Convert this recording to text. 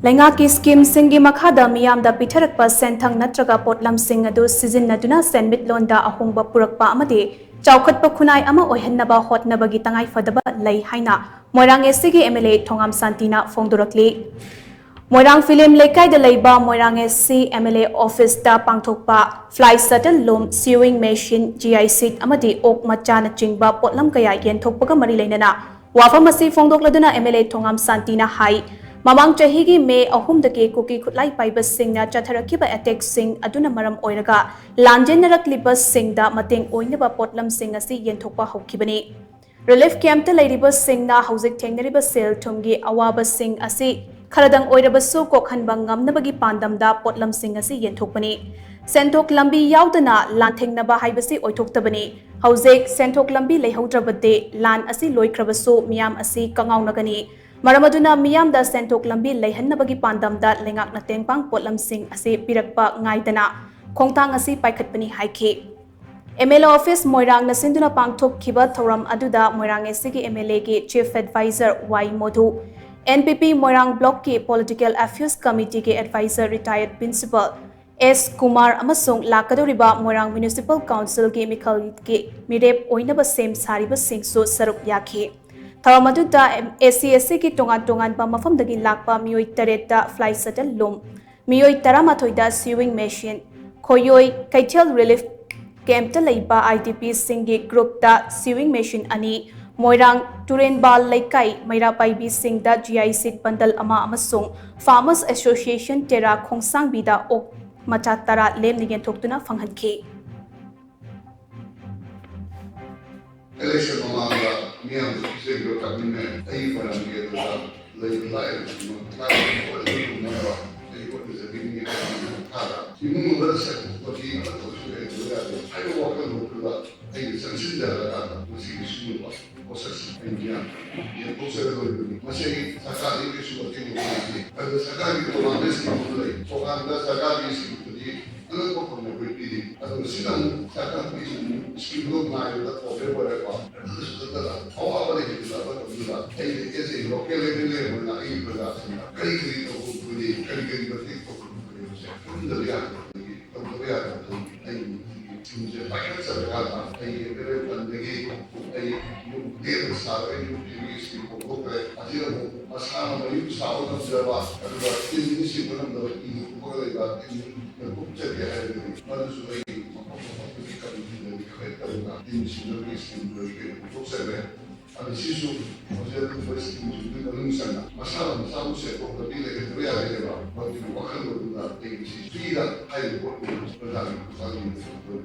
LEINGAK scheme singi makhada miyamda PITHARAKPA SHENTHANG NATRAGA POTLAM sing adu SHIJINNADUNA SHENMITLON da AHONGBA PURAKPA AMADI Chaokhatpa Khunai ama Oihannaba Hotnaba gi Tangai Phadaba Lei HAINA MOIRANG SC MLA Thongam Shanti na PHONGDORAKLI MOIRANG film Lekai da Leiba MOIRANG SC MLA office da pangthokpa fly shuttle lom sewing machine GI seat amadi ok macha na chingba potlam kaya yenthokpaga mari leinana wafam asi phongdokladuna MLA Thongam Shanti na hai Mamang chahigi May ahumdake cookie kutlai paibas sing na chatharakiba attack sing aduna maram oiraga lanjenarakliba sing da mateng oinaba potlam sing asi yenthokpa hokibani relief camp ta lairibas sing na hauzik thengnariba sel thumgi awaba sing asi kharadang oirabasu kokhanba ngamnabagi pandam da potlam sing asi yenthokpani senthok lambi yaudana lanthengnaba haibasi oithoktabani hauzik senthok lambi leihaudrabate lan asi loikrabasu miyam asi kangaunagani Maramaduna miyam da senthok lambi leihannabagi pandam da lengak na tengpang potlam sing ase pirakpa ngaidana khongtang asi paikhatpani haiki MLA office moirang na sinduna pangthok khiba thoram aduda moirang SC MLA ki chief advisor Y Modhu NPP moirang block ki political affairs committee ki advisor retired principal S Kumar amasung lakadoriba moirang municipal council ki mikhal ki mirep oinaba sem sariba singsu saruk yakhi Thawamaduda SCSC ki tongan pa mafamdagi lakpa miyoi tareta fly shuttle lom miyoi taramathoi sewing machine khoyoi kaithel relief camp ta leiba IDP singi group da sewing machine ani moirang turenbal leikai maira paibi sing da GI seat bundle ama amasung farmers association tera khongsang bida ok macha tara lem nigen thoktuna phanghanki election mamanga miyam singro kabine ai param ge to lai lai ai ko is a bini kada imu mara sa ko ti to so e do ya ai wo ka no kula ai san sin da la kada ko si su no ko sa si india ye ko se do ni ma se saka ni ke su ko ni ai saka ni to ma mes ko lai so ka da saka ni si ko di ano ko ko na ko ti ano sinang saka ni Skill my whatever. How are they to the is a local level na production. Curriculi to the curriculum from the reality of the reality. The packets of data, a very pandemic, a new star, a new TV, a zero, a sound of you sound of the last, and the initial one of the in the book check ahead. Ada sisu maksudnya itu first itu dalam sana masalah masalah saya kok tapi lagi tu ya lagi lah bagi wakil berguna dengan sisu tidak hanya buat berdari kali itu